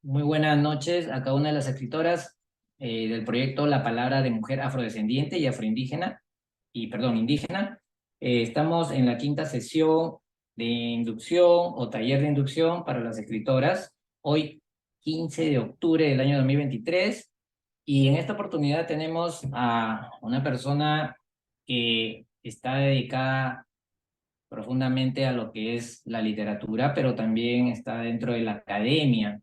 Muy buenas noches a cada una de las escritoras del proyecto La Palabra de Mujer Afrodescendiente y Afroindígena, indígena. Estamos en la quinta sesión de inducción o taller de inducción para las escritoras, hoy 15 de octubre del año 2023, y en esta oportunidad tenemos a una persona que está dedicada profundamente a lo que es la literatura, pero también está dentro de la academia.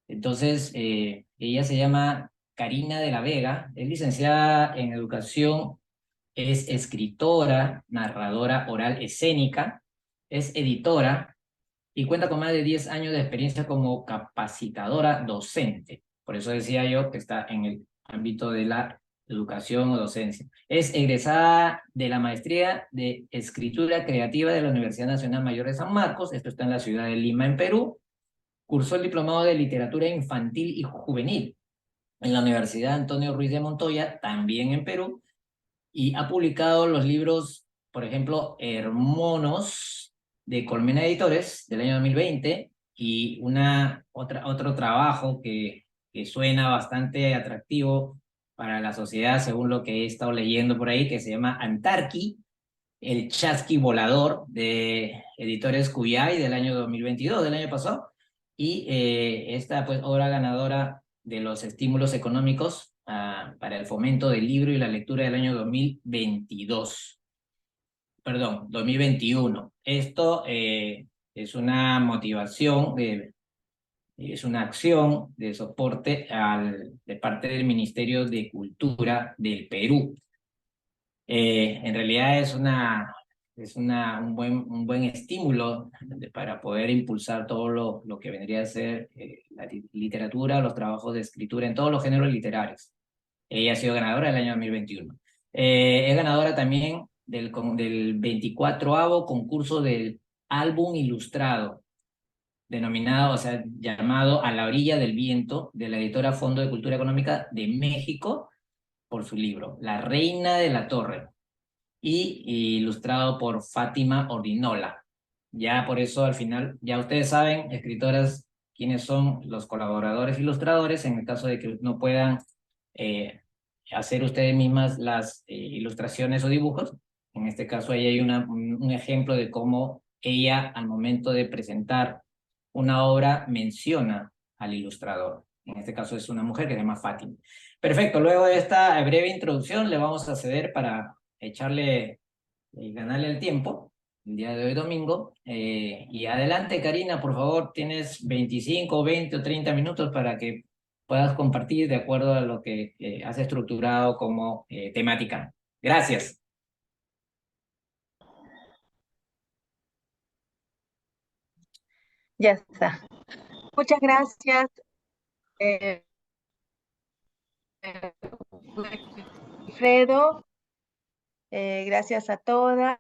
Entonces, ella se llama Karina de la Vega, es licenciada en educación, es escritora, narradora oral escénica, es editora y cuenta con más de 10 años de experiencia como capacitadora docente. Por eso decía yo que está en el ámbito de la educación o docencia. Es egresada de la maestría de escritura creativa de la Universidad Nacional Mayor de San Marcos, esto está en la ciudad de Lima, en Perú. Cursó el diplomado de literatura infantil y juvenil en la Universidad Antonio Ruiz de Montoya, también en Perú, y ha publicado los libros, por ejemplo, Hermonos de Colmena Editores del año 2020 y otro trabajo que suena bastante atractivo para la sociedad, según lo que he estado leyendo por ahí, que se llama Antarqui, el Chasqui Volador de Editores Cuyay del año 2022, del año pasado, y esta pues obra ganadora de los estímulos económicos para el fomento del libro y la lectura del año 2022, perdón, 2021. Esto es una motivación, es una acción de soporte de parte del Ministerio de Cultura del Perú. En realidad un buen estímulo para poder impulsar todo lo que vendría a ser la literatura, los trabajos de escritura en todos los géneros literarios. Ella ha sido ganadora del año 2021. Es ganadora también del 24º concurso del álbum ilustrado, denominado, o sea, llamado A la orilla del viento, de la editora Fondo de Cultura Económica de México, por su libro La Reina de la Torre, y ilustrado por Fátima Ordinola. Ya por eso al final, ya ustedes saben, escritoras, quiénes son los colaboradores ilustradores, en el caso de que no puedan eh, hacer ustedes mismas las ilustraciones o dibujos. En este caso, ahí hay un ejemplo de cómo ella, al momento de presentar una obra, menciona al ilustrador. En este caso es una mujer que se llama Fátima. Perfecto, luego de esta breve introducción le vamos a ceder para echarle y ganarle el tiempo, el día de hoy domingo. Y adelante, Karina, por favor, tienes 25, 20 o 30 minutos para que puedas compartir de acuerdo a lo que has estructurado como temática. Gracias. Ya está. Muchas gracias, eh, Alfredo. Gracias a todas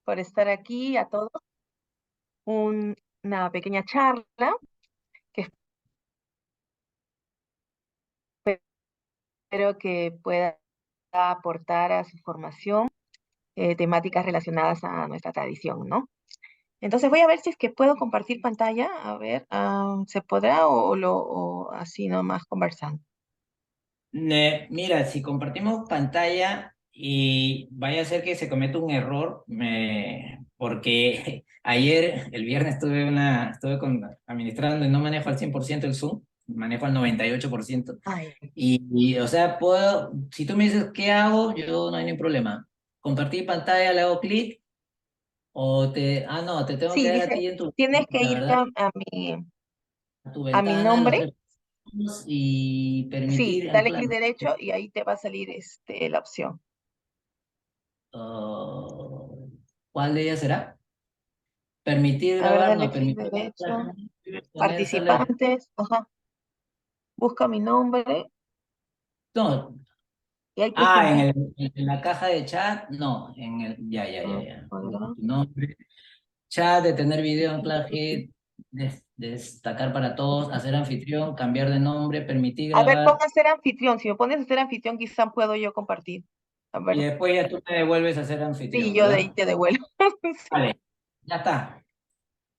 por estar aquí, a todos. Una pequeña charla que espero que pueda aportar a su formación temáticas relacionadas a nuestra tradición, ¿no? Entonces voy a ver si es que puedo compartir pantalla. A ver, ¿se podrá o así nomás conversando? Mira, si compartimos pantalla y vaya a ser que se cometa un error, porque ayer, el viernes, administrando y no manejo al 100% el Zoom, manejo al 98%. Ay, O sea, si tú me dices qué hago, yo no hay ningún problema. Compartir pantalla, le hago clic, no, te tengo que sí, dar a dice, ti en tu, tienes que la irte verdad, a tu a mi ventana, los nombre. tres puntos y Sí, permitir dale clic anclar. derecho y ahí te va a salir la opción. Oh, ¿cuál de ellas será? Permitir A ver, grabar, dale no, clic permitir derecho. poner sala. Participantes, ajá. Busca mi nombre No, y ahí te sale. en la caja de chat, no, ya. Hola. Tu nombre. Chat, detener video, anclaje, destacar para todos, hacer anfitrión, cambiar de nombre, permitir A ver, pon grabar, a ser anfitrión. Si me pones a ser anfitrión, quizá puedo yo compartir. A y ver, después ya tú me devuelves a ser sí, anfitrión, yo de ahí ¿verdad? te devuelvo. Sí. Vale, ya está.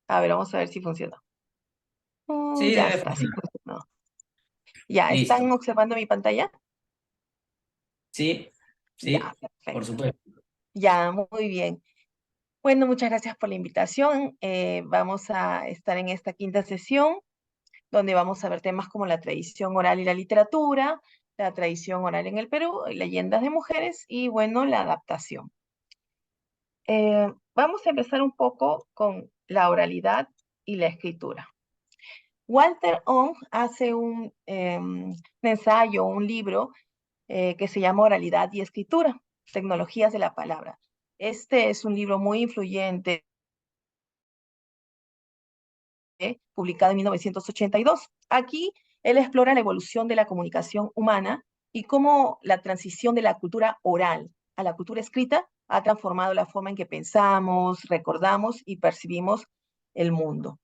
A ver, vamos a ver si funciona. Sí, Ya debe está, sí funcionar. funcionó. Ya, ¿están Listo. observando mi pantalla? Sí, Ya, sí, por perfecto. supuesto. Ya, muy bien. Bueno, muchas gracias por la invitación. Vamos a estar en esta quinta sesión, donde vamos a ver temas como la tradición oral y la literatura, la tradición oral en el Perú, leyendas de mujeres y, bueno, la adaptación. Vamos a empezar un poco con la oralidad y la escritura. Walter Ong hace un ensayo, un libro que se llama Oralidad y Escritura, Tecnologías de la Palabra. Este es un libro muy influyente, publicado en 1982. Aquí él explora la evolución de la comunicación humana y cómo la transición de la cultura oral a la cultura escrita ha transformado la forma en que pensamos, recordamos y percibimos el mundo.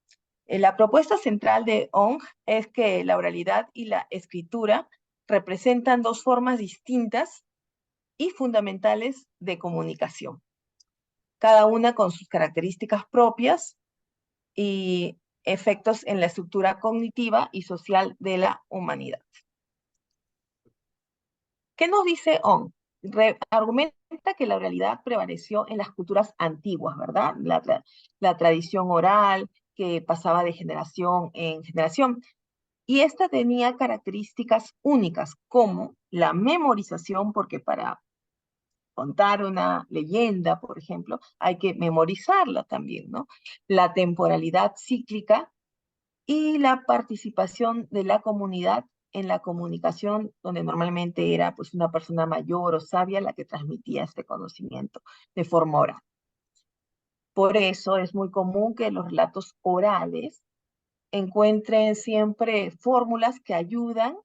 La propuesta central de Ong es que la oralidad y la escritura representan dos formas distintas y fundamentales de comunicación, cada una con sus características propias y efectos en la estructura cognitiva y social de la humanidad. ¿Qué nos dice On? Argumenta que la oralidad prevaleció en las culturas antiguas, ¿verdad? La tradición oral que pasaba de generación en generación. Y esta tenía características únicas, como la memorización, porque para contar una leyenda, por ejemplo, hay que memorizarla también, ¿no? La temporalidad cíclica y la participación de la comunidad en la comunicación, donde normalmente era pues una persona mayor o sabia la que transmitía este conocimiento de forma oral. Por eso es muy común que los relatos orales encuentren siempre fórmulas que ayudan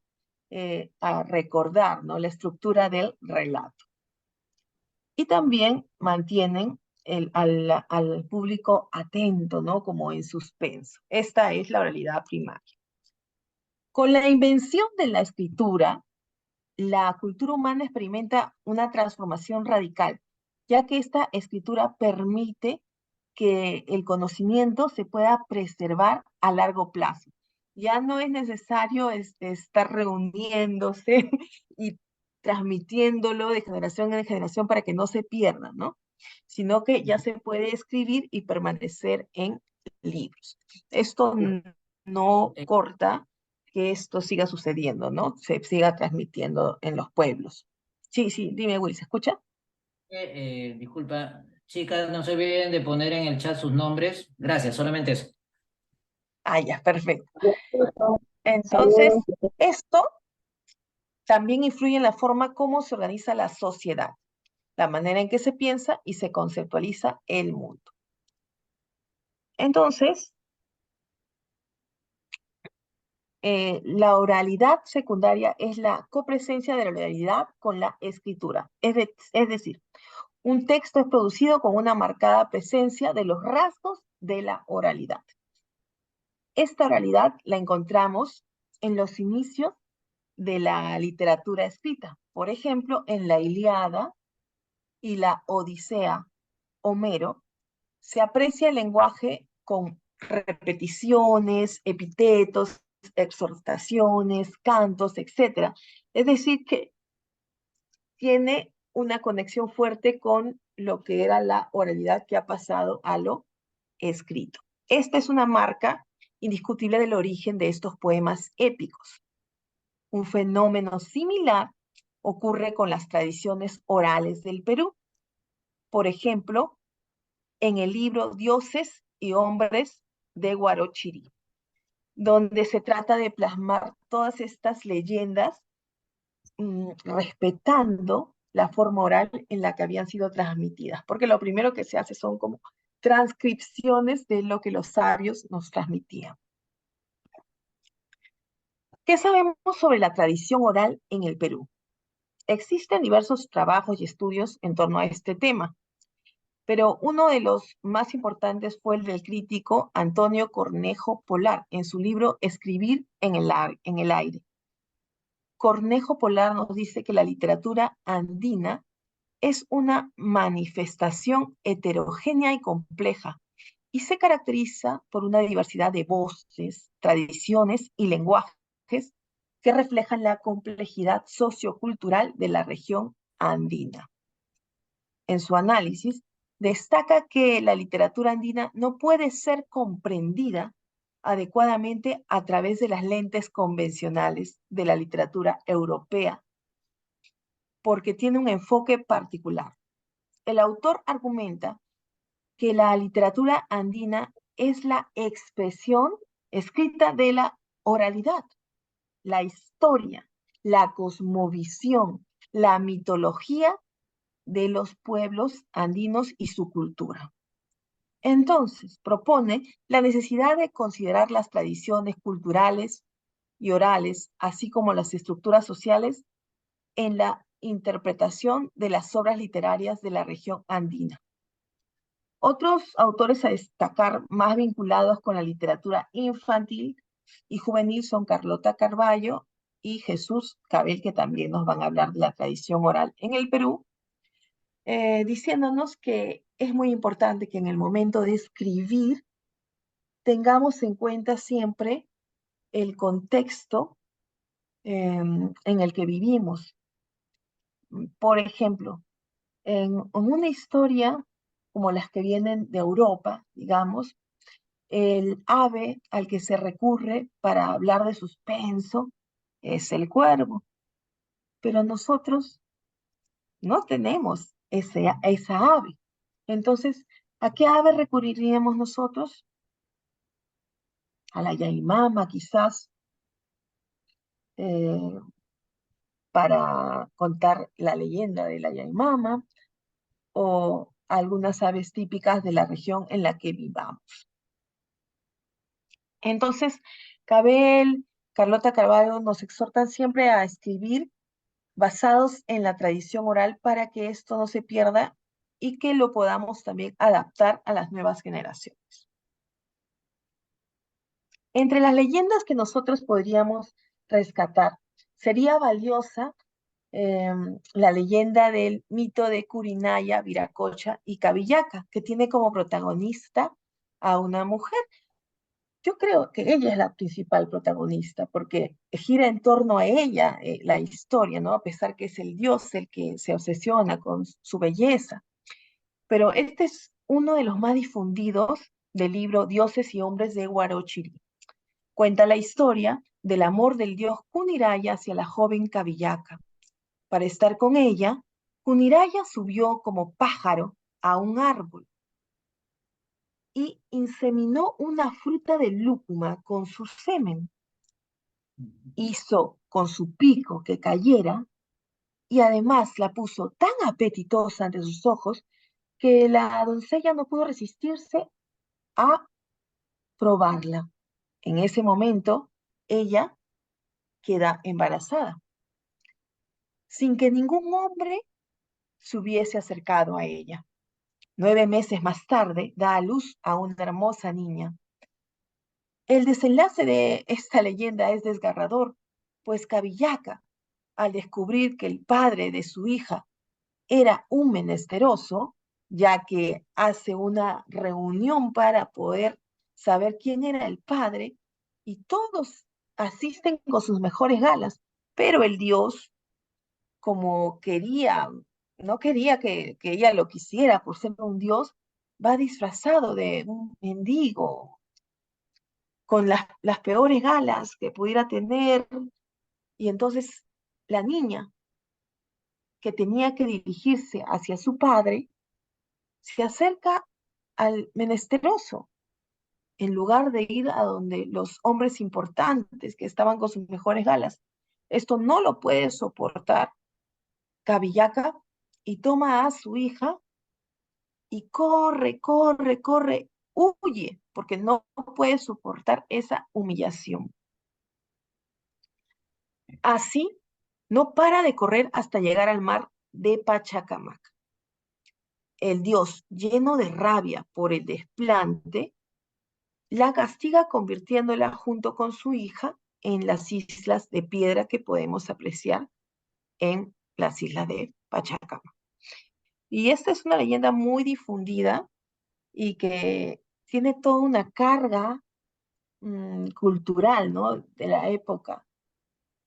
a recordar, ¿no?, la estructura del relato. Y también mantienen al público atento, ¿no?, como en suspenso. Esta es la oralidad primaria. Con la invención de la escritura, la cultura humana experimenta una transformación radical, ya que esta escritura permite que el conocimiento se pueda preservar a largo plazo. Ya no es necesario estar reuniéndose y transmitiéndolo de generación en generación para que no se pierda, ¿no? Sino que ya se puede escribir y permanecer en libros. Esto no Eh, corta que esto siga sucediendo, ¿no? Se siga transmitiendo en los pueblos. Sí, sí, dime, Will, ¿se escucha? disculpa, chicas, no se olviden de poner en el chat sus nombres. Gracias, solamente eso. Ah, ya, perfecto. Entonces, esto también influye en la forma como se organiza la sociedad, la manera en que se piensa y se conceptualiza el mundo. Entonces, la oralidad secundaria es la copresencia de la oralidad con la escritura. Es decir, un texto es producido con una marcada presencia de los rasgos de la oralidad. Esta oralidad la encontramos en los inicios de la literatura escrita. Por ejemplo, en la Ilíada y la Odisea, Homero, se aprecia el lenguaje con repeticiones, epítetos, exhortaciones, cantos, etc. Es decir, que tiene una conexión fuerte con lo que era la oralidad que ha pasado a lo escrito. Esta es una marca indiscutible del origen de estos poemas épicos. Un fenómeno similar ocurre con las tradiciones orales del Perú. Por ejemplo, en el libro Dioses y Hombres de Guarochirí, donde se trata de plasmar todas estas leyendas respetando la forma oral en la que habían sido transmitidas, porque lo primero que se hace son como transcripciones de lo que los sabios nos transmitían. ¿Qué sabemos sobre la tradición oral en el Perú? Existen diversos trabajos y estudios en torno a este tema, pero uno de los más importantes fue el del crítico Antonio Cornejo Polar en su libro Escribir en el aire. Cornejo Polar nos dice que la literatura andina es una manifestación heterogénea y compleja y se caracteriza por una diversidad de voces, tradiciones y lenguajes que reflejan la complejidad sociocultural de la región andina. En su análisis, destaca que la literatura andina no puede ser comprendida adecuadamente a través de las lentes convencionales de la literatura europea, porque tiene un enfoque particular. El autor argumenta que la literatura andina es la expresión escrita de la oralidad, la historia, la cosmovisión, la mitología de los pueblos andinos y su cultura. Entonces, propone la necesidad de considerar las tradiciones culturales y orales, así como las estructuras sociales, en la interpretación de las obras literarias de la región andina. Otros autores a destacar más vinculados con la literatura infantil y juvenil son Carlota Carballo y Jesús Cabel, que también nos van a hablar de la tradición oral en el Perú, diciéndonos que es muy importante que en el momento de escribir tengamos en cuenta siempre el contexto en el que vivimos. Por ejemplo, en una historia como las que vienen de Europa, digamos, el ave al que se recurre para hablar de suspenso es el cuervo, pero nosotros no tenemos esa ave. Entonces, ¿a qué ave recurriríamos nosotros? A la yaimama, quizás, eh, para contar la leyenda de la yaimama o algunas aves típicas de la región en la que vivamos. Entonces, Cabel, Carlota Carvalho nos exhortan siempre a escribir basados en la tradición oral para que esto no se pierda y que lo podamos también adaptar a las nuevas generaciones. Entre las leyendas que nosotros podríamos rescatar, sería valiosa la leyenda del mito de Curinaya, Viracocha y Cavillaca, que tiene como protagonista a una mujer. Yo creo que ella es la principal protagonista, porque gira en torno a ella la historia, ¿no? A pesar que es el dios el que se obsesiona con su belleza. Pero este es uno de los más difundidos del libro Dioses y Hombres de Huarochiri. Cuenta la historia del amor del dios Kuniraya hacia la joven Cavillaca. Para estar con ella, Kuniraya subió como pájaro a un árbol y inseminó una fruta de lúcuma con su semen. Hizo con su pico que cayera y además la puso tan apetitosa ante sus ojos que la doncella no pudo resistirse a probarla. En ese momento, ella queda embarazada, sin que ningún hombre se hubiese acercado a ella. 9 meses más tarde, da a luz a una hermosa niña. El desenlace de esta leyenda es desgarrador, pues Cavillaca, al descubrir que el padre de su hija era un menesteroso, ya que hace una reunión para poder saber quién era el padre, y todos asisten con sus mejores galas, pero el dios, como quería, no quería que ella lo quisiera por ser un dios, va disfrazado de un mendigo, con las peores galas que pudiera tener, y entonces la niña que tenía que dirigirse hacia su padre, se acerca al menesteroso, en lugar de ir a donde los hombres importantes que estaban con sus mejores galas. Esto no lo puede soportar Cavillaca y toma a su hija y corre, corre, corre, huye, porque no puede soportar esa humillación. Así, no para de correr hasta llegar al mar de Pachacamac. El dios, lleno de rabia por el desplante, la castiga convirtiéndola junto con su hija en las islas de piedra que podemos apreciar en las islas de Pachacama. Y esta es una leyenda muy difundida y que tiene toda una carga cultural, ¿no? De la época.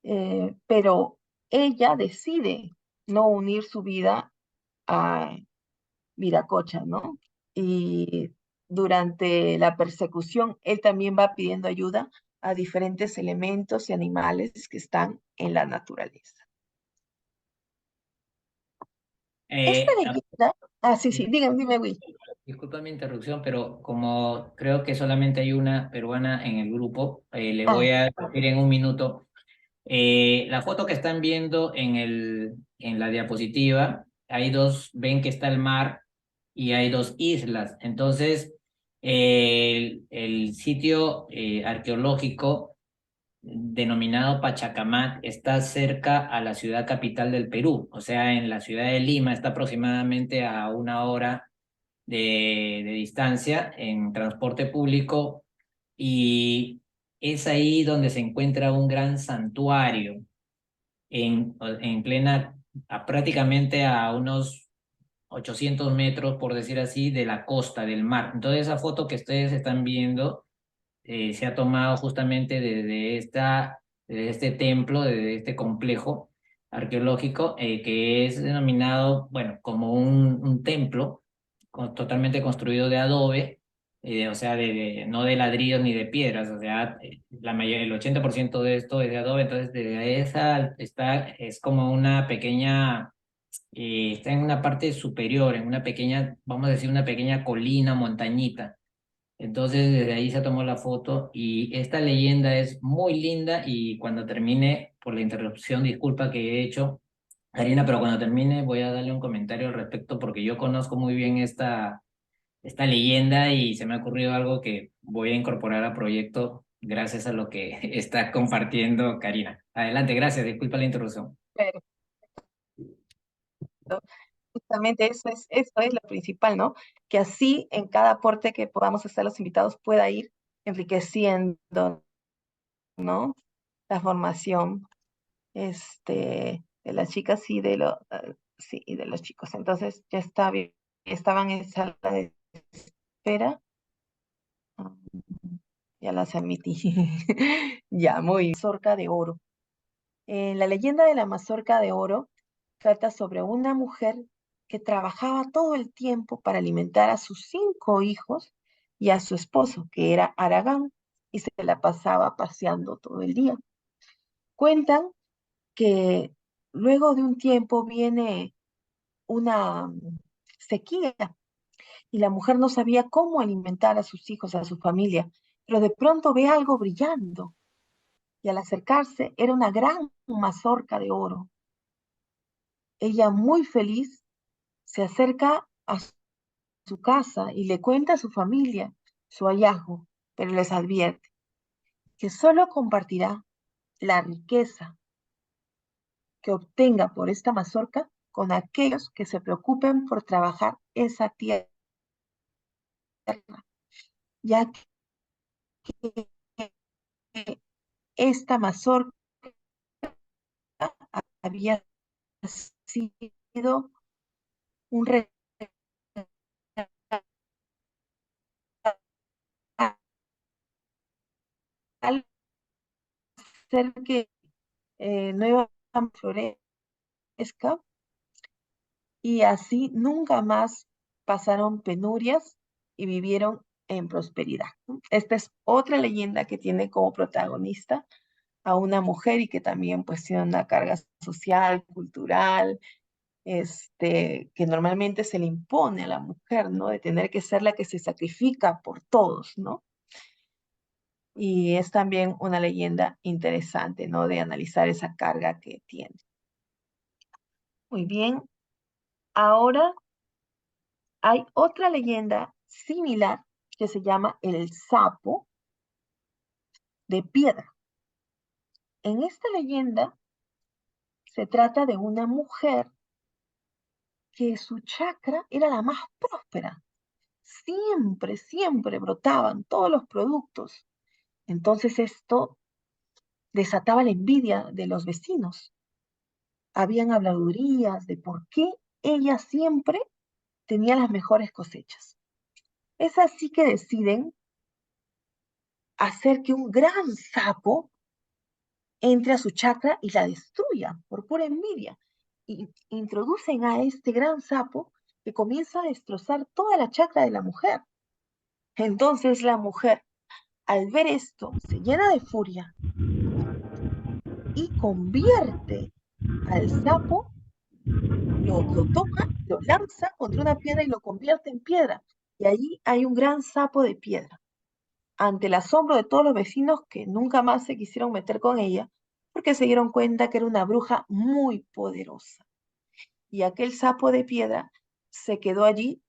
Pero ella decide no unir su vida a Viracocha, ¿no? Y durante la persecución, él también va pidiendo ayuda a diferentes elementos y animales que están en la naturaleza. Esta Eh, leyenda, sí, sí, dígame, dime, Will. Disculpa mi interrupción, pero como creo que solamente hay una peruana en el grupo, le Ah, voy a decir en un minuto. La foto que están viendo en la diapositiva, hay dos, ven que está el mar y hay dos islas. Entonces, el sitio arqueológico denominado Pachacamac está cerca a la ciudad capital del Perú, o sea, en la ciudad de Lima está aproximadamente a 1 hora de distancia en transporte público y es ahí donde se encuentra un gran santuario en plena, prácticamente a unos 800 metros, por decir así, de la costa del mar. Entonces esa foto que ustedes están viendo se ha tomado justamente de este templo, de este complejo arqueológico, que es denominado, bueno, como un templo totalmente construido de adobe, o sea, no de ladrillos ni de piedras, o sea, el 80% de esto es de adobe, entonces de esa es como una pequeña, está en una parte superior, en una pequeña, vamos a decir, una pequeña colina, montañita. Entonces desde ahí se tomó la foto y esta leyenda es muy linda y cuando termine, por la interrupción, disculpa que he hecho, Karina, pero cuando termine voy a darle un comentario al respecto porque yo conozco muy bien esta leyenda y se me ha ocurrido algo que voy a incorporar a proyecto gracias a lo que está compartiendo Karina. Adelante, gracias, disculpa la interrupción. pero justamente eso es lo principal, ¿no? Que así en cada aporte que podamos hacer los invitados pueda ir enriqueciendo, ¿no? La formación de las chicas y sí, y de los chicos. Entonces ya está bien, estaban en sala de espera, ah, ya las admití. Ya, muy. Mazorca de oro. La leyenda de la mazorca de oro trata sobre una mujer que trabajaba todo el tiempo para alimentar a sus 5 hijos y a su esposo, que era Aragán, y se la pasaba paseando todo el día. Cuentan que luego de un tiempo viene una sequía y la mujer no sabía cómo alimentar a sus hijos, a su familia, pero de pronto ve algo brillando y al acercarse era una gran mazorca de oro. Ella, muy feliz, se acerca a su casa y le cuenta a su familia su hallazgo, pero les advierte que solo compartirá la riqueza que obtenga por esta mazorca con aquellos que se preocupen por trabajar esa tierra, ya que esta mazorca había sido un regalo hacer que Nueva florezca y así nunca más pasaron penurias y vivieron en prosperidad. Esta es otra leyenda que tiene como protagonista a una mujer y que también pues tiene una carga social, cultural, que normalmente se le impone a la mujer, ¿no? De tener que ser la que se sacrifica por todos, ¿no? Y es también una leyenda interesante, ¿no? De analizar esa carga que tiene. Muy bien, ahora hay otra leyenda similar que se llama el sapo de piedra. En esta leyenda se trata de una mujer que su chakra era la más próspera. Siempre, siempre brotaban todos los productos. Entonces esto desataba la envidia de los vecinos. Habían habladurías de por qué ella siempre tenía las mejores cosechas. Es así que deciden hacer que un gran sapo entre a su chakra y la destruya por pura envidia. Y introducen a este gran sapo que comienza a destrozar toda la chakra de la mujer. Entonces la mujer, al ver esto, se llena de furia y convierte al sapo, lo toma, lo lanza contra una piedra y lo convierte en piedra. Y allí hay un gran sapo de piedra. Ante el asombro de todos los vecinos que nunca más se quisieron meter con ella, porque se dieron cuenta que era una bruja muy poderosa. Y aquel sapo de piedra se quedó allí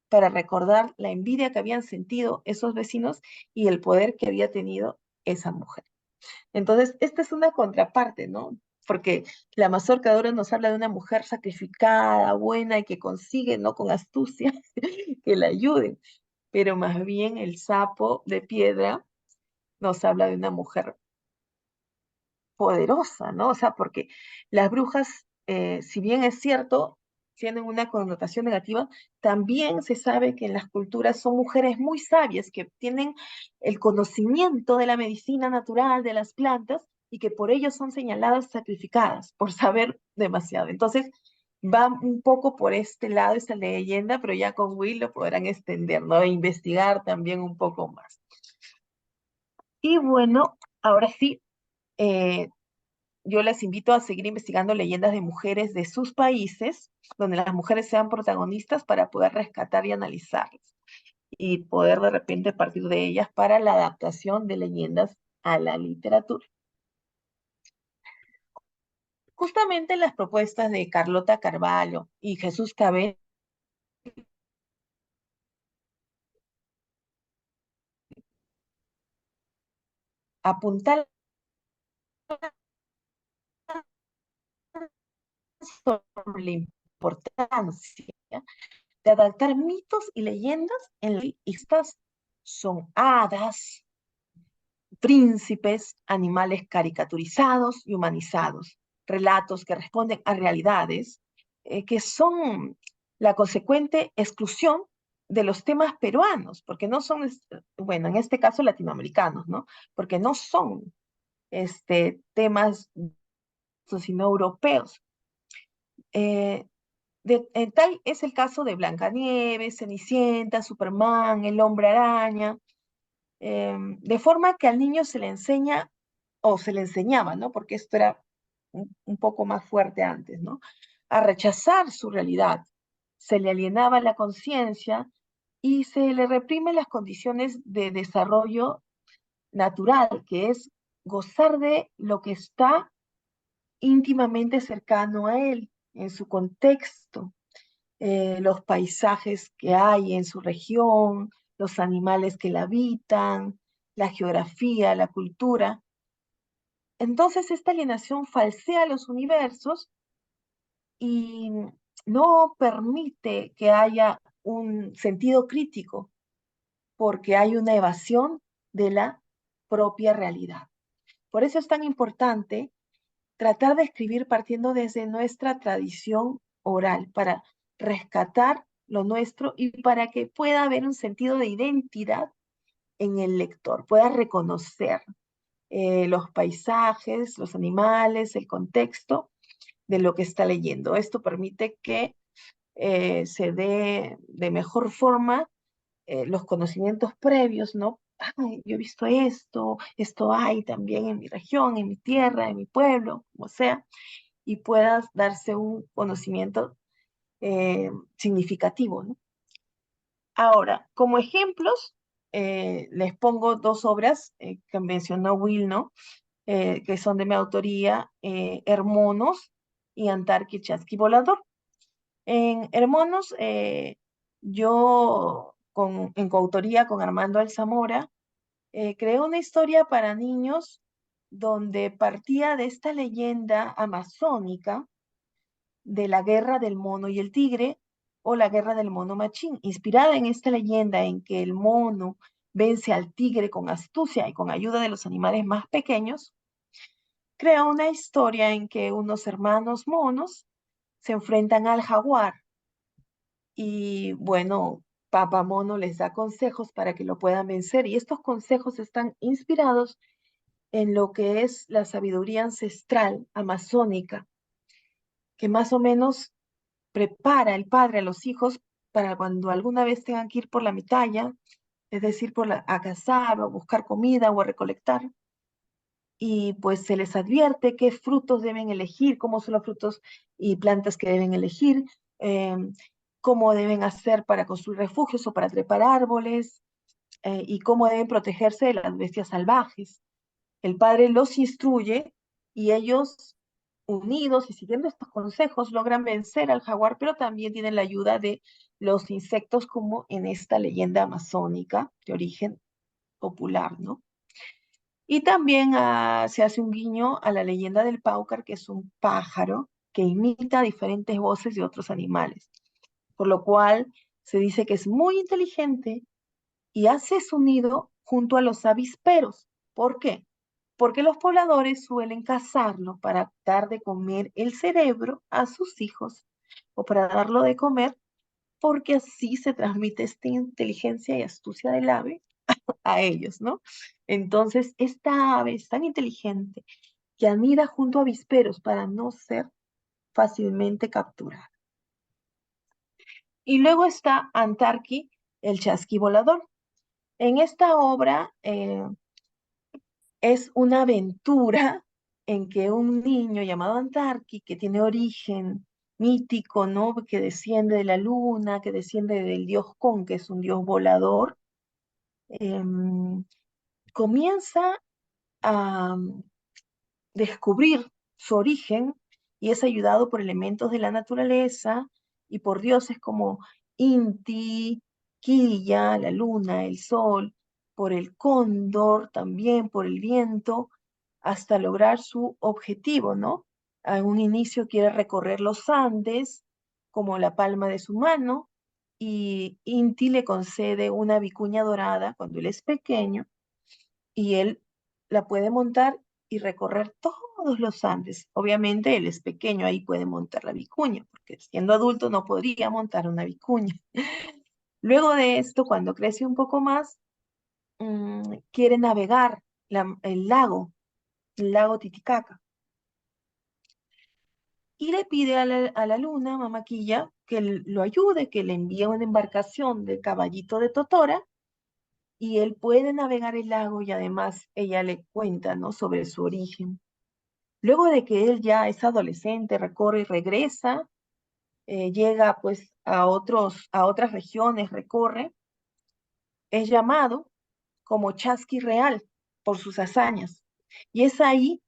para recordar la envidia que habían sentido esos vecinos y el poder que había tenido esa mujer. Entonces, esta es una contraparte, ¿no? Porque la mazorca de oro nos habla de una mujer sacrificada, buena y que consigue, ¿no? Con astucia, que la ayuden. Pero más bien el sapo de piedra nos habla de una mujer poderosa, ¿no? O sea, porque las brujas, si bien es cierto, tienen una connotación negativa, también se sabe que en las culturas son mujeres muy sabias, que tienen el conocimiento de la medicina natural, de las plantas, y que por ello son señaladas sacrificadas, por saber demasiado. Entonces, va un poco por este lado esta leyenda, pero ya con Will lo podrán extender, ¿no? E investigar también un poco más. Y bueno, ahora sí, eh, yo les invito a seguir investigando leyendas de mujeres de sus países, donde las mujeres sean protagonistas para poder rescatar y analizarlas y poder de repente partir de ellas para la adaptación de leyendas a la literatura. Justamente las propuestas de Carlota Carvalho y Jesús Cabé apuntan sobre la importancia de adaptar mitos y leyendas en estas son hadas, príncipes, animales caricaturizados y humanizados, relatos que responden a realidades que son la consecuente exclusión de los temas peruanos, porque no son, bueno, en este caso latinoamericanos, ¿no? Porque no son temas sino europeos. Eh, Tal es el caso de Blancanieves, Cenicienta, Superman, el Hombre Araña, de forma que al niño se le enseña o se le enseñaba, ¿no? Porque esto era un poco más fuerte antes, ¿no? A rechazar su realidad. Se le alienaba la conciencia y se le reprime las condiciones de desarrollo natural, que es gozar de lo que está íntimamente cercano a él, en su contexto, los paisajes que hay en su región, los animales que la habitan, la geografía, la cultura. Entonces esta alienación falsea los universos y no permite que haya un sentido crítico porque hay una evasión de la propia realidad. Por eso es tan importante tratar de escribir partiendo desde nuestra tradición oral para rescatar lo nuestro y para que pueda haber un sentido de identidad en el lector, pueda reconocer los paisajes, los animales, el contexto de lo que está leyendo. Esto permite que se dé de mejor forma los conocimientos previos, ¿no? Ay, yo he visto esto, esto hay también en mi región, en mi tierra, en mi pueblo, como sea, y puedas darse un conocimiento significativo, ¿no? Ahora, como ejemplos, les pongo dos obras que mencionó Will, ¿no? Que son de mi autoría, Hermonos y Antarqui Chasqui Volador. En Hermonos, yo en coautoría con Armando Alzamora, creé una historia para niños donde partía de esta leyenda amazónica de la guerra del mono y el tigre o la guerra del mono machín, inspirada en esta leyenda en que el mono vence al tigre con astucia y con ayuda de los animales más pequeños. Crea una historia en que unos hermanos monos se enfrentan al jaguar y bueno, Papamono les da consejos para que lo puedan vencer y estos consejos están inspirados en lo que es la sabiduría ancestral amazónica, que más o menos prepara el padre a los hijos para cuando alguna vez tengan que ir por la mitalla, es decir, a cazar o a buscar comida o a recolectar, y pues se les advierte qué frutos deben elegir, cómo son los frutos y plantas que deben elegir, eh, cómo deben hacer para construir refugios o para trepar árboles, y cómo deben protegerse de las bestias salvajes. El padre los instruye y ellos, unidos y siguiendo estos consejos, logran vencer al jaguar, pero también tienen la ayuda de los insectos, como en esta leyenda amazónica de origen popular, ¿no? Y también se hace un guiño a la leyenda del Paucar, que es un pájaro que imita diferentes voces de otros animales, por lo cual se dice que es muy inteligente y hace su nido junto a los avisperos. ¿Por qué? Porque los pobladores suelen cazarlo para dar de comer el cerebro a sus hijos o para darlo de comer, porque así se transmite esta inteligencia y astucia del ave a ellos, ¿no? Entonces, esta ave es tan inteligente que anida junto a avisperos para no ser fácilmente capturada. Y luego está Antarqui, el chasqui volador. En esta obra es una aventura en que un niño llamado Antarqui, que tiene origen mítico, ¿no? Que desciende de la luna, que desciende del dios Con, que es un dios volador, em, comienza a descubrir su origen y es ayudado por elementos de la naturaleza y por dioses como Inti, Quilla, la luna, el sol, por el cóndor, también por el viento, hasta lograr su objetivo, ¿no? A un inicio quiere recorrer los Andes como la palma de su mano y Inti le concede una vicuña dorada cuando él es pequeño y él la puede montar y recorrer todos los Andes. Obviamente él es pequeño, ahí puede montar la vicuña, porque siendo adulto no podría montar una vicuña. Luego de esto, cuando crece un poco más, quiere navegar el lago Titicaca, y le pide a la luna, Mamaquilla, que lo ayude, que le envíe una embarcación del caballito de Totora y él puede navegar el lago y además ella le cuenta, ¿no? Sobre su origen. Luego de que él ya es adolescente, recorre y regresa, llega pues a otras regiones, recorre, es llamado como Chasqui Real por sus hazañas. Y es ahí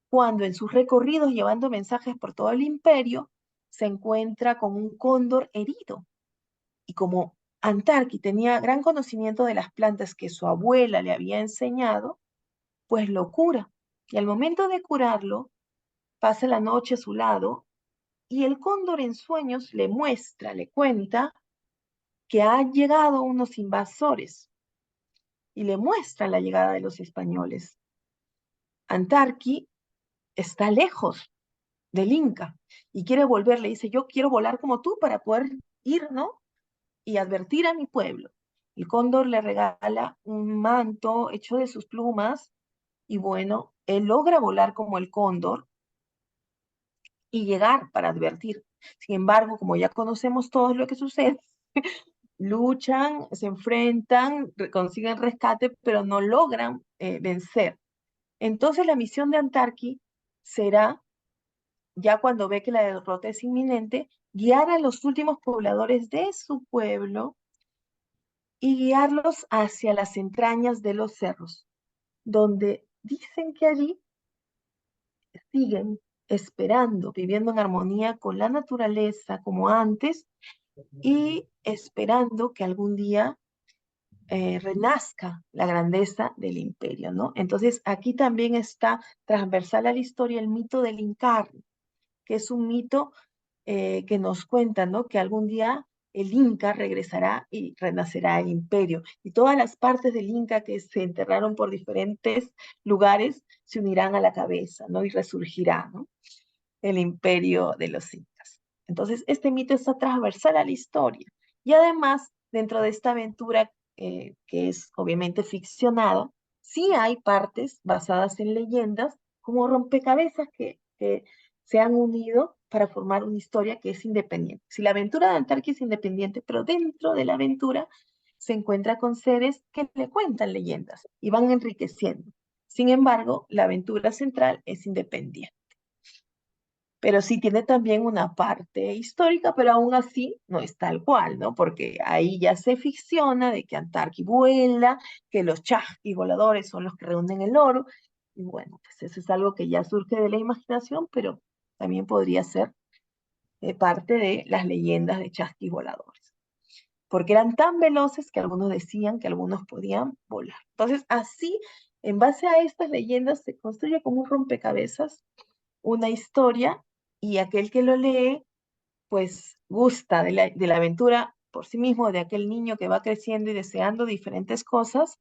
cuando en sus recorridos llevando mensajes por todo el imperio, se encuentra con un cóndor herido. Y como Antarqui tenía gran conocimiento de las plantas que su abuela le había enseñado, pues lo cura. Y al momento de curarlo, pasa la noche a su lado y el cóndor en sueños le muestra, le cuenta que han llegado unos invasores y le muestra la llegada de los españoles. Antarqui está lejos del Inca y quiere volver, le dice, yo quiero volar como tú para poder ir, ¿no? Y advertir a mi pueblo. El cóndor le regala un manto hecho de sus plumas y bueno, él logra volar como el cóndor y llegar para advertir. Sin embargo, como ya conocemos todo lo que sucede, luchan, se enfrentan, consiguen rescate, pero no logran vencer. Entonces la misión de Antarqui será, ya cuando ve que la derrota es inminente, guiar a los últimos pobladores de su pueblo y guiarlos hacia las entrañas de los cerros, donde dicen que allí siguen esperando, viviendo en armonía con la naturaleza como antes y esperando que algún día renazca la grandeza del imperio, ¿no? Entonces, aquí también está transversal a la historia el mito del Incarno, que es un mito que nos cuenta, ¿no? Que algún día el Inca regresará y renacerá el imperio. Y todas las partes del Inca que se enterraron por diferentes lugares se unirán a la cabeza, ¿no? Y resurgirá, ¿no? El imperio de los incas. Entonces, este mito está transversal a la historia. Y además dentro de esta aventura, que es obviamente ficcionada, sí hay partes basadas en leyendas, como rompecabezas que se han unido para formar una historia que es independiente. Si la aventura de Antarctica es independiente, pero dentro de la aventura se encuentra con seres que le cuentan leyendas y van enriqueciendo. Sin embargo, la aventura central es independiente, pero sí tiene también una parte histórica, pero aún así no es tal cual, ¿no? Porque ahí ya se ficciona de que Antarki vuela, que los chajqui voladores son los que reúnen el oro, y bueno, pues eso es algo que ya surge de la imaginación, pero también podría ser parte de las leyendas de chasquis voladores, porque eran tan veloces que algunos decían que algunos podían volar. Entonces, así, en base a estas leyendas, se construye como un rompecabezas una historia, y aquel que lo lee, pues gusta de la aventura por sí mismo, de aquel niño que va creciendo y deseando diferentes cosas,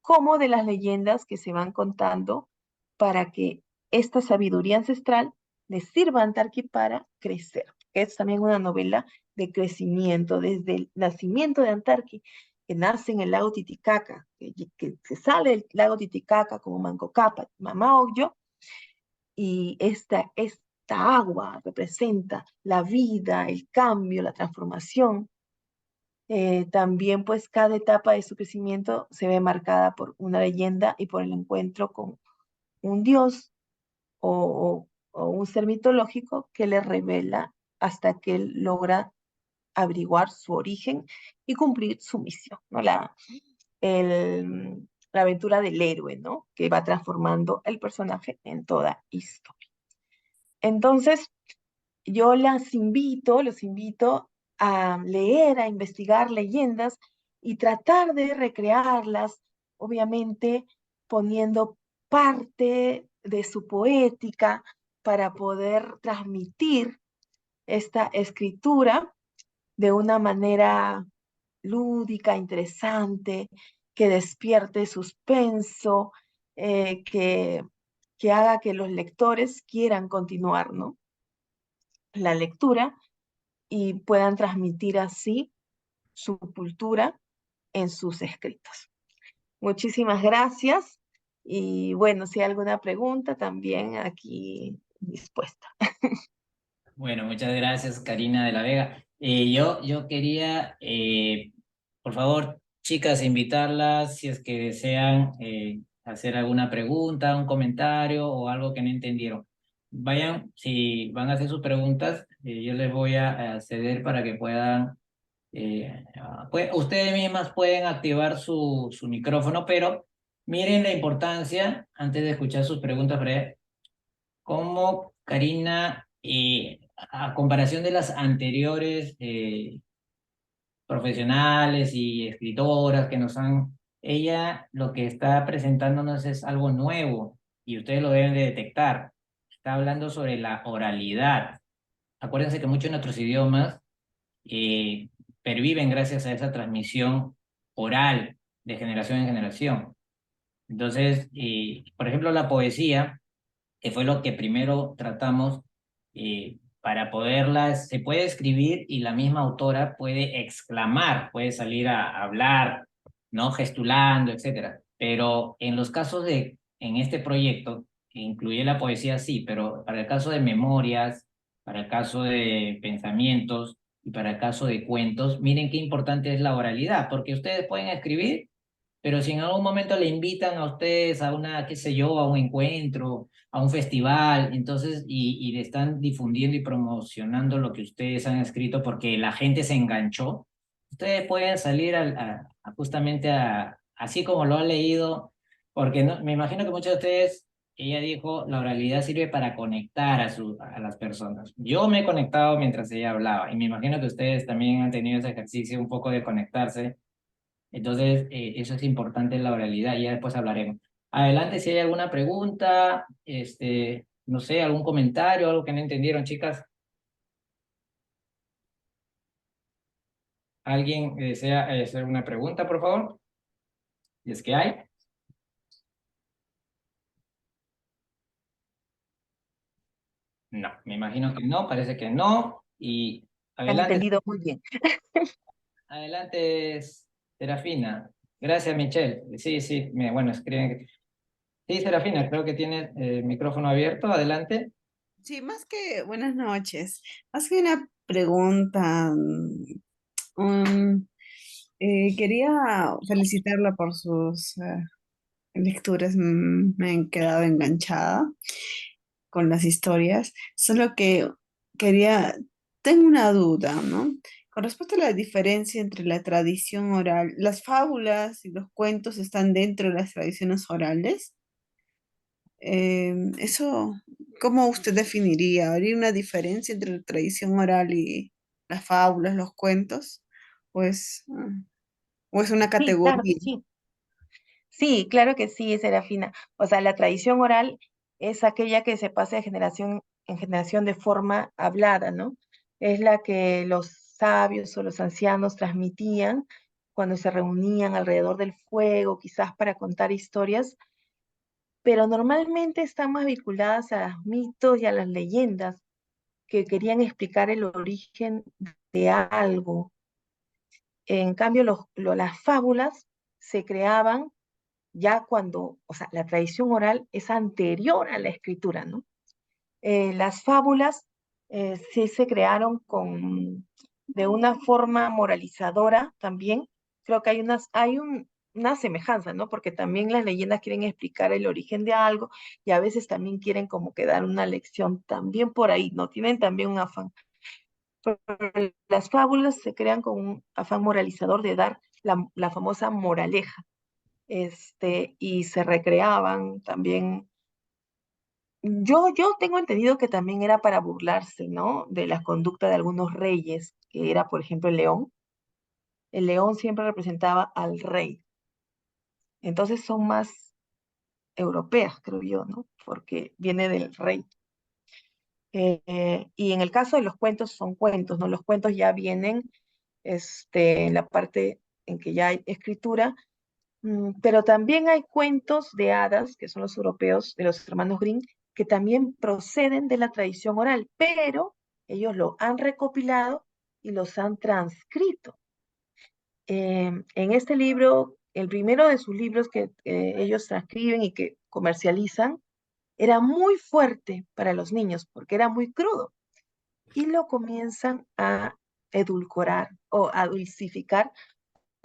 como de las leyendas que se van contando para que esta sabiduría ancestral le sirva a Antarqui para crecer. Es también una novela de crecimiento, desde el nacimiento de Antarqui, que nace en el lago Titicaca, que se sale del lago Titicaca como Manco Cápac, Mamá Oyo, y esta agua representa la vida, el cambio, la transformación. También pues cada etapa de su crecimiento se ve marcada por una leyenda y por el encuentro con un dios o un ser mitológico que le revela hasta que él logra averiguar su origen y cumplir su misión, ¿no? La aventura del héroe, ¿no? Que va transformando el personaje en toda historia. Entonces, yo los invito a leer, a investigar leyendas y tratar de recrearlas, obviamente poniendo parte de su poética para poder transmitir esta escritura de una manera lúdica, interesante, que despierte suspenso, que haga que los lectores quieran continuar, ¿no? La lectura y puedan transmitir así su cultura en sus escritos. Muchísimas gracias y bueno, si hay alguna pregunta también aquí dispuesta. Bueno, muchas gracias, Karina de la Vega. Yo quería, por favor, chicas, invitarlas si es que desean hacer alguna pregunta, un comentario o algo que no entendieron. Vayan, si van a hacer sus preguntas, yo les voy a ceder para que puedan, ustedes mismas pueden activar su micrófono, pero miren la importancia, antes de escuchar sus preguntas, Fred, cómo Karina, a comparación de las anteriores profesionales y escritoras que nos han, ella lo que está presentándonos es algo nuevo y ustedes lo deben de detectar. Está hablando sobre la oralidad. Acuérdense que muchos de nuestros idiomas eh, perviven gracias a esa transmisión oral de generación en generación. Entonces, por ejemplo, la poesía, que fue lo que primero tratamos, para poderlas, se puede escribir y la misma autora puede exclamar, puede salir a hablar, ¿no? Gestulando, etcétera. Pero en los casos en este proyecto, que incluye la poesía, sí, pero para el caso de memorias, para el caso de pensamientos y para el caso de cuentos, miren qué importante es la oralidad, porque ustedes pueden escribir, pero si en algún momento le invitan a ustedes a una, qué sé yo, a un encuentro, a un festival, entonces, y le están difundiendo y promocionando lo que ustedes han escrito porque la gente se enganchó, ustedes pueden salir justamente así como lo han leído, porque no, me imagino que muchos de ustedes, ella dijo, la oralidad sirve para conectar a las personas. Yo me he conectado mientras ella hablaba y me imagino que ustedes también han tenido ese ejercicio un poco de conectarse, entonces, eso es importante en la oralidad, y ya después hablaremos. Adelante, si hay alguna pregunta, no sé, algún comentario, algo que no entendieron, chicas. ¿Alguien desea hacer una pregunta, por favor? Si es que hay. No, me imagino que no, parece que no. Y Han adelante. entendido muy bien. Adelante, Serafina. Gracias, Michelle. Sí, sí, bueno, escriben. Sí, Serafina, creo que tiene el micrófono abierto. Adelante. Sí, buenas noches, más que una pregunta, um, quería felicitarla por sus lecturas, me han quedado enganchada con las historias, solo que quería, tengo una duda, ¿no? Con respecto a la diferencia entre la tradición oral, ¿las fábulas y los cuentos están dentro de las tradiciones orales? Eso, ¿cómo usted definiría? ¿Habría una diferencia entre la tradición oral y las fábulas, los cuentos? Pues, ¿o es una Sí, claro que categoría? sí. Sí, claro que sí, Serafina. O sea, la tradición oral es aquella que se pasa de generación en generación de forma hablada, ¿no? Es la que los sabios o los ancianos transmitían cuando se reunían alrededor del fuego, quizás para contar historias, pero normalmente están más vinculadas a los mitos y a las leyendas que querían explicar el origen de algo. En cambio, las fábulas se creaban ya cuando, o sea, la tradición oral es anterior a la escritura, ¿no? Las fábulas sí se crearon de una forma moralizadora también. Creo que una semejanza, ¿no? Porque también las leyendas quieren explicar el origen de algo y a veces también quieren como que dar una lección también por ahí, ¿no? Tienen también un afán. Pero las fábulas se crean con un afán moralizador de dar la famosa moraleja, y se recreaban también. Yo tengo entendido que también era para burlarse, ¿no? De la conducta de algunos reyes, que era, por ejemplo, el león. El león siempre representaba al rey. Entonces son más europeas, creo yo, ¿no? Porque viene del rey. Y en el caso de los cuentos, son cuentos, ¿no? Los cuentos ya vienen, en la parte en que ya hay escritura. Pero también hay cuentos de hadas, que son los europeos, de los hermanos Grimm, que también proceden de la tradición oral, pero ellos lo han recopilado y los han transcrito. En este libro, el primero de sus libros que ellos transcriben y que comercializan, era muy fuerte para los niños porque era muy crudo y lo comienzan a edulcorar o a dulcificar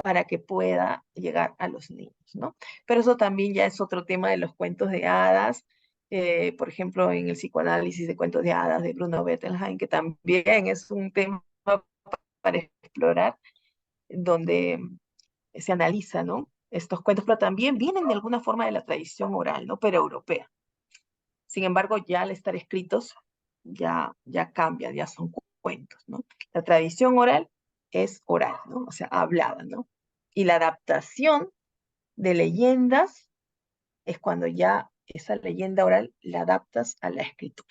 para que pueda llegar a los niños, ¿no? Pero eso también ya es otro tema de los cuentos de hadas, por ejemplo, en el psicoanálisis de cuentos de hadas de Bruno Bettelheim, que también es un tema para explorar, donde se analiza, ¿no? Estos cuentos, pero también vienen de alguna forma de la tradición oral, ¿no? Pero europea. Sin embargo, ya al estar escritos, ya cambia, ya son cuentos, ¿no? La tradición oral es oral, ¿no? O sea, hablada, ¿no? Y la adaptación de leyendas es cuando ya esa leyenda oral la adaptas a la escritura.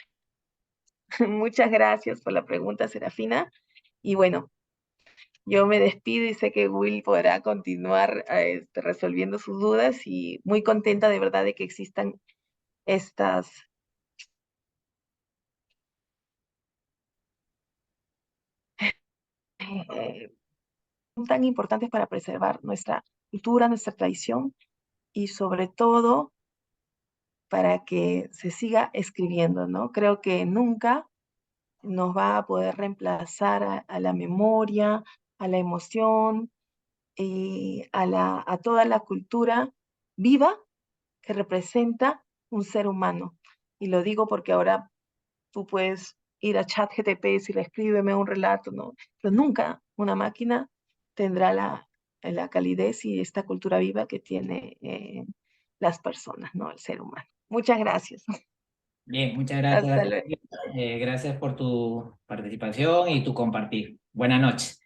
Muchas gracias por la pregunta, Serafina. Y bueno, yo me despido y sé que Will podrá continuar resolviendo sus dudas y muy contenta de verdad de que existan estas eh, tan importantes para preservar nuestra cultura, nuestra tradición y sobre todo para que se siga escribiendo, ¿no? Creo que nunca nos va a poder reemplazar a la memoria, a la emoción y a toda la cultura viva que representa un ser humano. Y lo digo porque ahora tú puedes ir a ChatGPT y decirle, escríbeme un relato, ¿no? Pero nunca una máquina tendrá la calidez y esta cultura viva que tiene las personas, ¿no? El ser humano. Muchas gracias. Bien, muchas gracias. Hasta luego. Gracias por tu participación y tu compartir. Buenas noches.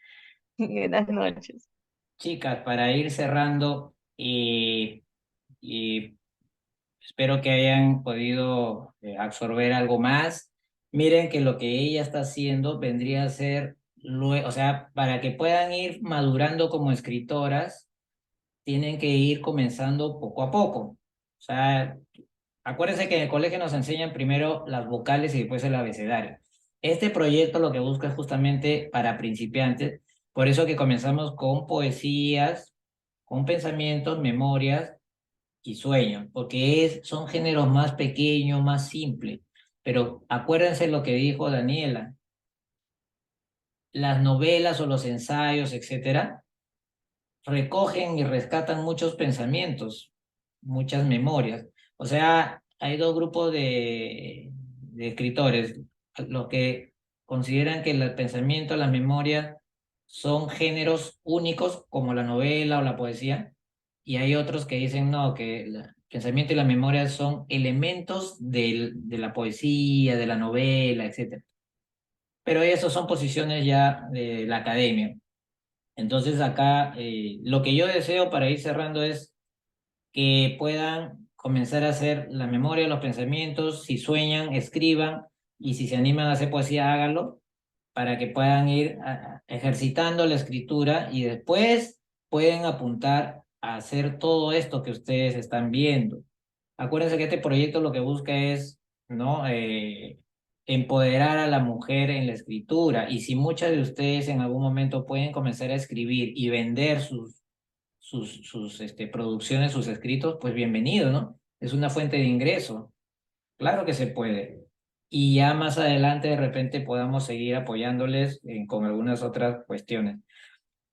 Buenas noches. Chicas, para ir cerrando, y espero que hayan podido absorber algo más. Miren que lo que ella está haciendo vendría a ser, o sea, para que puedan ir madurando como escritoras, tienen que ir comenzando poco a poco. O sea, acuérdense que en el colegio nos enseñan primero las vocales y después el abecedario. Este proyecto lo que busca es justamente para principiantes, Por eso que comenzamos con poesías, con pensamientos, memorias y sueños, porque son géneros más pequeños, más simples. Pero acuérdense lo que dijo Daniela, las novelas o los ensayos, etcétera, recogen y rescatan muchos pensamientos, muchas memorias. O sea, hay dos grupos de escritores, los que consideran que el pensamiento, las memorias son géneros únicos como la novela o la poesía, y hay otros que dicen no, que el pensamiento y la memoria son elementos de la poesía, de la novela, etcétera. Pero eso son posiciones ya de la academia. Entonces acá lo que yo deseo para ir cerrando es que puedan comenzar a hacer la memoria, los pensamientos, si sueñan, escriban, y si se animan a hacer poesía, háganlo, para que puedan ir ejercitando la escritura y después pueden apuntar a hacer todo esto que ustedes están viendo. Acuérdense que este proyecto lo que busca es, ¿no? Empoderar a la mujer en la escritura, y si muchas de ustedes en algún momento pueden comenzar a escribir y vender sus producciones, sus escritos, pues bienvenido, ¿no? Es una fuente de ingreso. Claro que se puede. Y ya más adelante de repente podamos seguir apoyándoles con algunas otras cuestiones.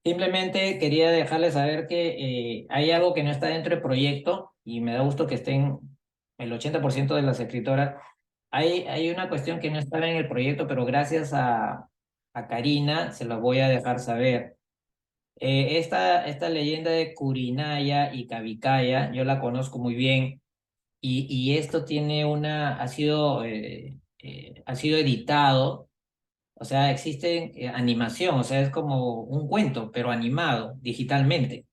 Simplemente quería dejarles saber que hay algo que no está dentro del proyecto y me da gusto que estén el 80% de las escritoras. Hay una cuestión que no estaba en el proyecto, pero gracias a Karina se lo voy a dejar saber. Esta leyenda de Kurinaya y Kabikaya, yo la conozco muy bien, y esto tiene ha sido editado, o sea, existe animación, o sea, es como un cuento, pero animado digitalmente.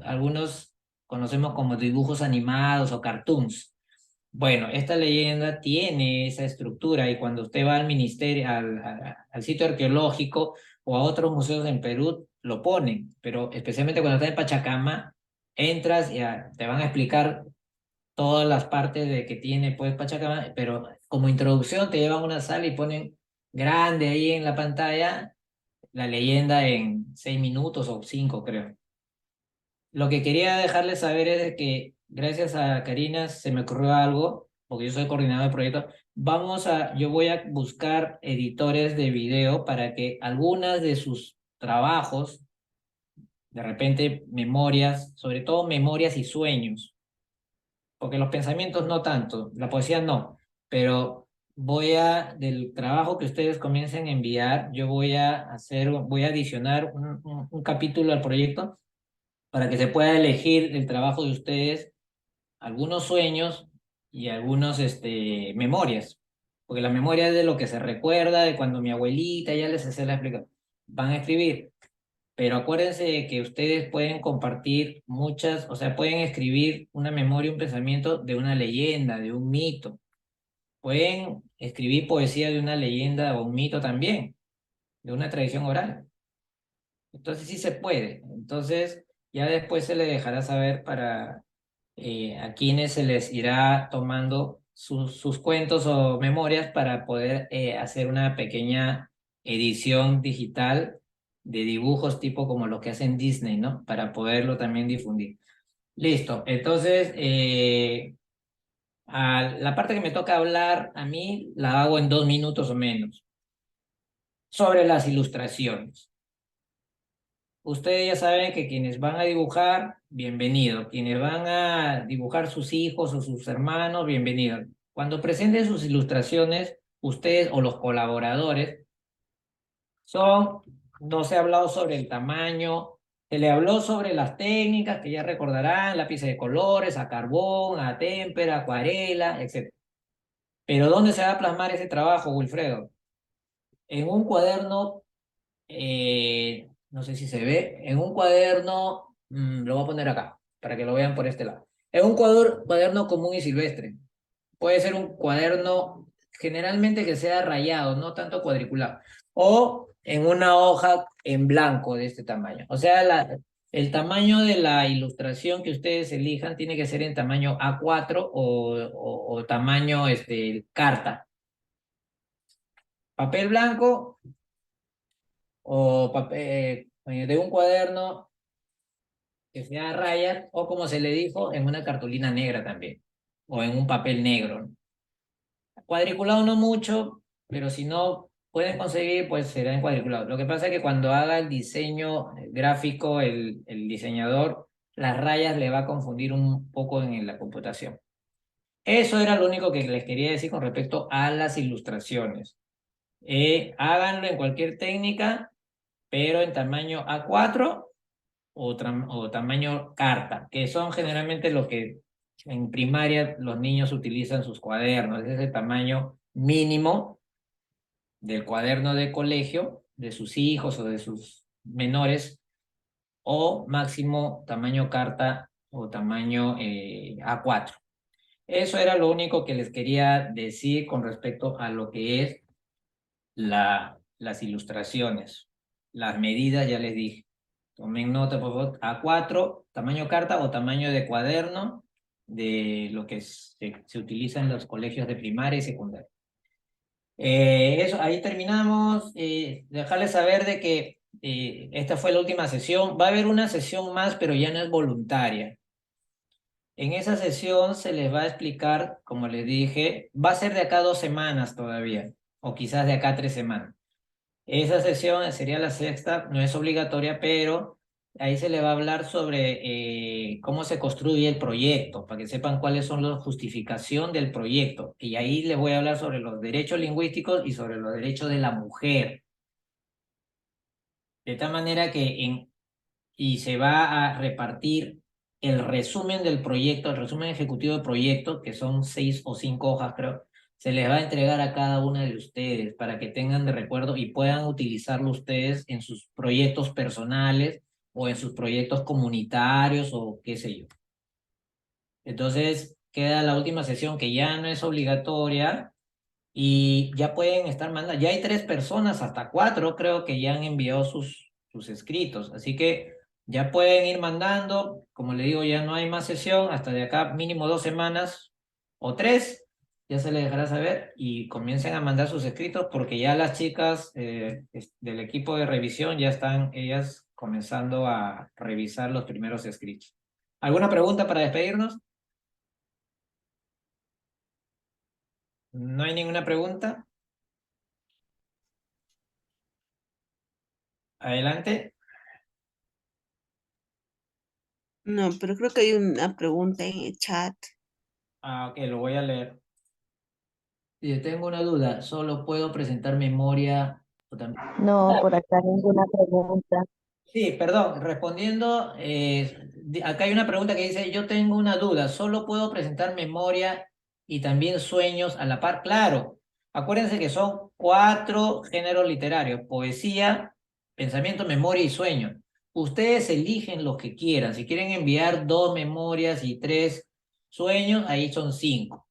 Algunos conocemos como dibujos animados o cartoons. Bueno, esta leyenda tiene esa estructura, y cuando usted va al ministerio, al sitio arqueológico o a otros museos en Perú, lo ponen, pero especialmente cuando estás en Pachacama, entras y te van a explicar todas las partes de que tiene pues Pachacama, pero como introducción te llevan a una sala y ponen grande ahí en la pantalla la leyenda en 6 minutos o 5, creo. Lo que quería dejarles saber es de que gracias a Karina se me ocurrió algo, porque yo soy coordinador de proyecto. Yo voy a buscar editores de video para que algunas de sus trabajos, de repente memorias, sobre todo memorias y sueños, porque los pensamientos no tanto, la poesía no, pero del trabajo que ustedes comiencen a enviar, yo voy a adicionar un capítulo al proyecto para que se pueda elegir el trabajo de ustedes, algunos sueños y algunos memorias, porque la memoria es de lo que se recuerda, de cuando mi abuelita ya les hacía la explicación, van a escribir. Pero acuérdense de que ustedes pueden compartir muchas, o sea, pueden escribir una memoria, un pensamiento de una leyenda, de un mito. Pueden escribir poesía de una leyenda o un mito también, de una tradición oral. Entonces sí se puede. Entonces ya después se le dejará saber a quienes se les irá tomando sus cuentos o memorias para poder hacer una pequeña edición digital de dibujos tipo como lo que hacen Disney, ¿no? Para poderlo también difundir. Listo. Entonces, la parte que me toca hablar a mí la hago en 2 minutos o menos, sobre las ilustraciones. Ustedes ya saben que quienes van a dibujar, bienvenido. Quienes van a dibujar sus hijos o sus hermanos, bienvenido. Cuando presenten sus ilustraciones, ustedes o los colaboradores no se ha hablado sobre el tamaño, se le habló sobre las técnicas que ya recordarán, lápices de colores, a carbón, a témpera, acuarela, etc. Pero ¿dónde se va a plasmar ese trabajo, Wilfredo? En un cuaderno, no sé si se ve, en un cuaderno, lo voy a poner acá, para que lo vean por este lado. En un cuaderno común y silvestre. Puede ser un cuaderno generalmente que sea rayado, no tanto cuadriculado. O en una hoja en blanco de este tamaño. O sea, el tamaño de la ilustración que ustedes elijan tiene que ser en tamaño A4 o tamaño carta. Papel blanco, o de un cuaderno que sea a rayas, o como se le dijo, en una cartulina negra también, o en un papel negro. Cuadriculado no mucho, pero si no pueden conseguir, pues será en cuadriculado. Lo que pasa es que cuando haga el diseño gráfico, el diseñador, las rayas le va a confundir un poco en la computación. Eso era lo único que les quería decir con respecto a las ilustraciones. Háganlo en cualquier técnica, pero en tamaño A4 o tamaño carta, que son generalmente lo que en primaria los niños utilizan sus cuadernos. Ese es el tamaño mínimo del cuaderno de colegio de sus hijos o de sus menores, o máximo tamaño carta o tamaño A4. Eso era lo único que les quería decir con respecto a lo que es las ilustraciones. Las medidas ya les dije. Tomen nota, por favor. A4, tamaño carta o tamaño de cuaderno de lo que se utiliza en los colegios de primaria y secundaria. Eso, ahí terminamos. Dejarles saber de que esta fue la última sesión. Va a haber una sesión más, pero ya no es voluntaria. En esa sesión se les va a explicar, como les dije, va a ser de acá 2 semanas todavía, o quizás de acá 3 semanas. Esa sesión sería la sexta, no es obligatoria, pero ahí se le va a hablar sobre cómo se construye el proyecto, para que sepan cuáles son las justificación del proyecto. Y ahí les voy a hablar sobre los derechos lingüísticos y sobre los derechos de la mujer. De tal manera y se va a repartir el resumen del proyecto, el resumen ejecutivo del proyecto, que son 6 o 5 hojas, creo, se les va a entregar a cada una de ustedes para que tengan de recuerdo y puedan utilizarlo ustedes en sus proyectos personales o en sus proyectos comunitarios o qué sé yo. Entonces, queda la última sesión que ya no es obligatoria y ya pueden estar mandando. Ya hay 3 personas, hasta 4 creo que ya han enviado sus escritos. Así que ya pueden ir mandando. Como le digo, ya no hay más sesión. Hasta de acá mínimo 2 semanas o 3. Ya se les dejará saber y comiencen a mandar sus escritos porque ya las chicas del equipo de revisión ya están ellas comenzando a revisar los primeros escritos. ¿Alguna pregunta para despedirnos? ¿No hay ninguna pregunta? Adelante. No, pero creo que hay una pregunta en el chat. Ok, lo voy a leer. Si tengo una duda, ¿solo puedo presentar memoria? No, por acá ninguna pregunta. Sí, perdón, respondiendo, acá hay una pregunta que dice, yo tengo una duda, ¿solo puedo presentar memoria y también sueños a la par? Claro, acuérdense que son 4 géneros literarios, poesía, pensamiento, memoria y sueño. Ustedes eligen los que quieran, si quieren enviar 2 memorias y 3 sueños, ahí son 5.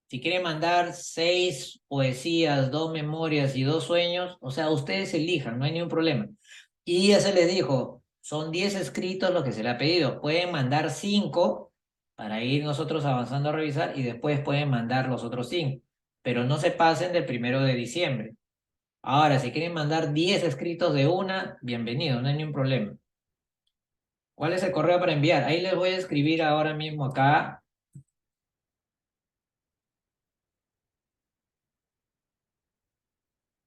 Si quieren mandar 6 poesías, 2 memorias y 2 sueños, o sea, ustedes elijan, no hay ningún problema. Y ya se les dijo, son 10 escritos los que se le ha pedido. Pueden mandar 5 para ir nosotros avanzando a revisar y después pueden mandar los otros 5. Pero no se pasen del 1 de diciembre. Ahora, si quieren mandar 10 escritos de una, bienvenido, no hay ningún problema. ¿Cuál es el correo para enviar? Ahí les voy a escribir ahora mismo acá.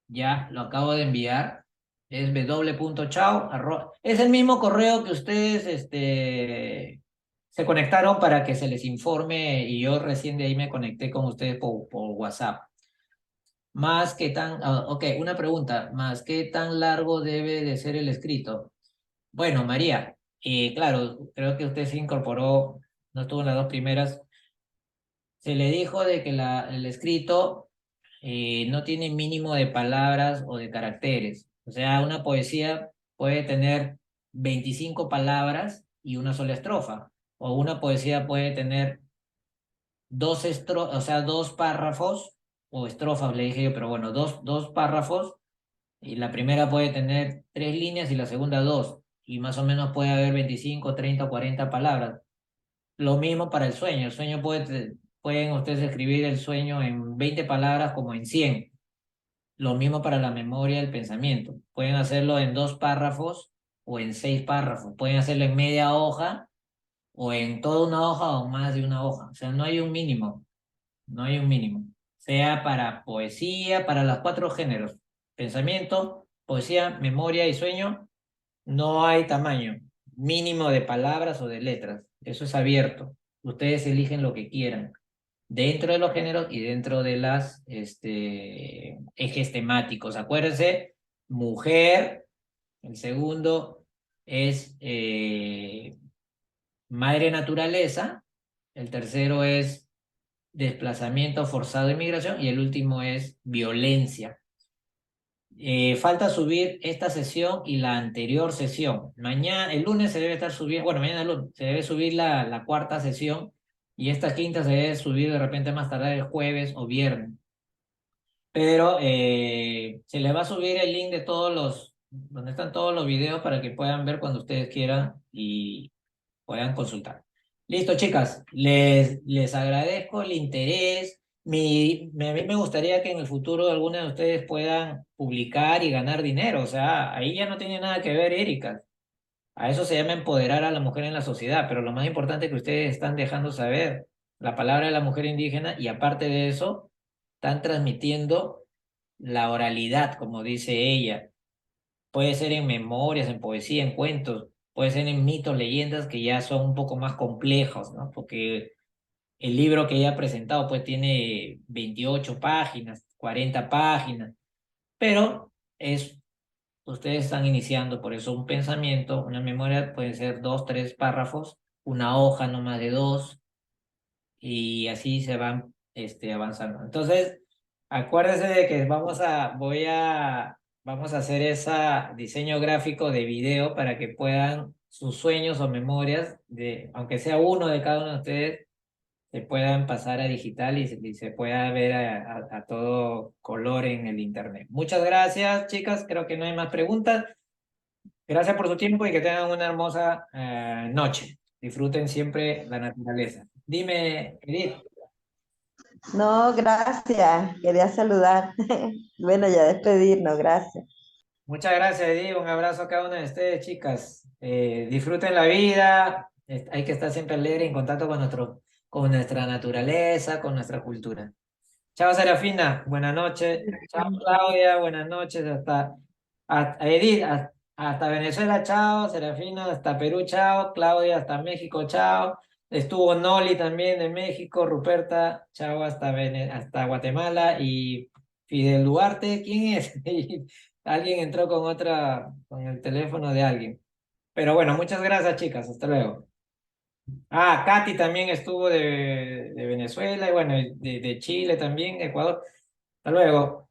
Ya lo acabo de enviar. Es w.chao. Es el mismo correo que ustedes se conectaron para que se les informe y yo recién de ahí me conecté con ustedes por WhatsApp. Ok, una pregunta. ¿Más qué tan largo debe de ser el escrito? Bueno, María, claro, creo que usted se incorporó, no estuvo en las 2 primeras. Se le dijo de que el escrito no tiene mínimo de palabras o de caracteres. O sea, una poesía puede tener 25 palabras y una sola estrofa. O una poesía puede tener o sea, 2 párrafos o estrofas, le dije yo, pero bueno, dos párrafos. Y la primera puede tener 3 líneas y la segunda 2. Y más o menos puede haber 25, 30 o 40 palabras. Lo mismo para el sueño. El sueño pueden ustedes escribir el sueño en 20 palabras como en 100. Lo mismo para la memoria del pensamiento. Pueden hacerlo en 2 párrafos o en 6 párrafos. Pueden hacerlo en media hoja o en toda una hoja o más de una hoja. O sea, no hay un mínimo. No hay un mínimo. Sea para poesía, para los 4 géneros. Pensamiento, poesía, memoria y sueño. No hay tamaño mínimo de palabras o de letras. Eso es abierto. Ustedes eligen lo que quieran dentro de los géneros y dentro de las ejes temáticos. Acuérdense, mujer, el segundo es madre naturaleza, el tercero es desplazamiento forzado de migración y el último es violencia. Falta subir esta sesión y la anterior sesión. Mañana, el lunes se debe estar subiendo, bueno, mañana el lunes se debe subir la cuarta sesión y esta quinta se debe subir de repente más tarde el jueves o viernes. Pero se les va a subir el link de donde están todos los videos para que puedan ver cuando ustedes quieran y puedan consultar. Listo, chicas, les agradezco el interés. A mí me gustaría que en el futuro algunas de ustedes puedan publicar y ganar dinero. O sea, ahí ya no tiene nada que ver, Erika. A eso se llama empoderar a la mujer en la sociedad, pero lo más importante es que ustedes están dejando saber la palabra de la mujer indígena y aparte de eso, están transmitiendo la oralidad, como dice ella. Puede ser en memorias, en poesía, en cuentos, puede ser en mitos, leyendas que ya son un poco más complejos, ¿no? Porque el libro que ella ha presentado pues tiene 28 páginas, 40 páginas, pero ustedes están iniciando, por eso un pensamiento, una memoria puede ser 2, 3 párrafos, una hoja no más de 2, y así se van avanzando. Entonces, acuérdense de que vamos a hacer ese diseño gráfico de video para que puedan sus sueños o memorias, aunque sea uno de cada uno de ustedes, se puedan pasar a digital y se pueda ver a todo color en el internet. Muchas gracias, chicas. Creo que no hay más preguntas. Gracias por su tiempo y que tengan una hermosa noche. Disfruten siempre la naturaleza. Dime, Edith. No, gracias. Quería saludar. Bueno, ya despedirnos, gracias. Muchas gracias, Edith. Un abrazo a cada una de ustedes, chicas. Disfruten la vida. Hay que estar siempre alegre en contacto con nuestra naturaleza, con nuestra cultura. Chao, Serafina. Buenas noches. Chao, Claudia. Buenas noches. Hasta Edith. Hasta Venezuela. Chao. Serafina. Hasta Perú. Chao. Claudia. Hasta México. Chao. Estuvo Noli también de México. Ruperta. Chao. Hasta Guatemala. Y Fidel Duarte. ¿Quién es? Alguien entró con el teléfono de alguien. Pero bueno, muchas gracias, chicas. Hasta luego. Ah, Katy también estuvo de Venezuela y bueno, de Chile también, Ecuador. Hasta luego.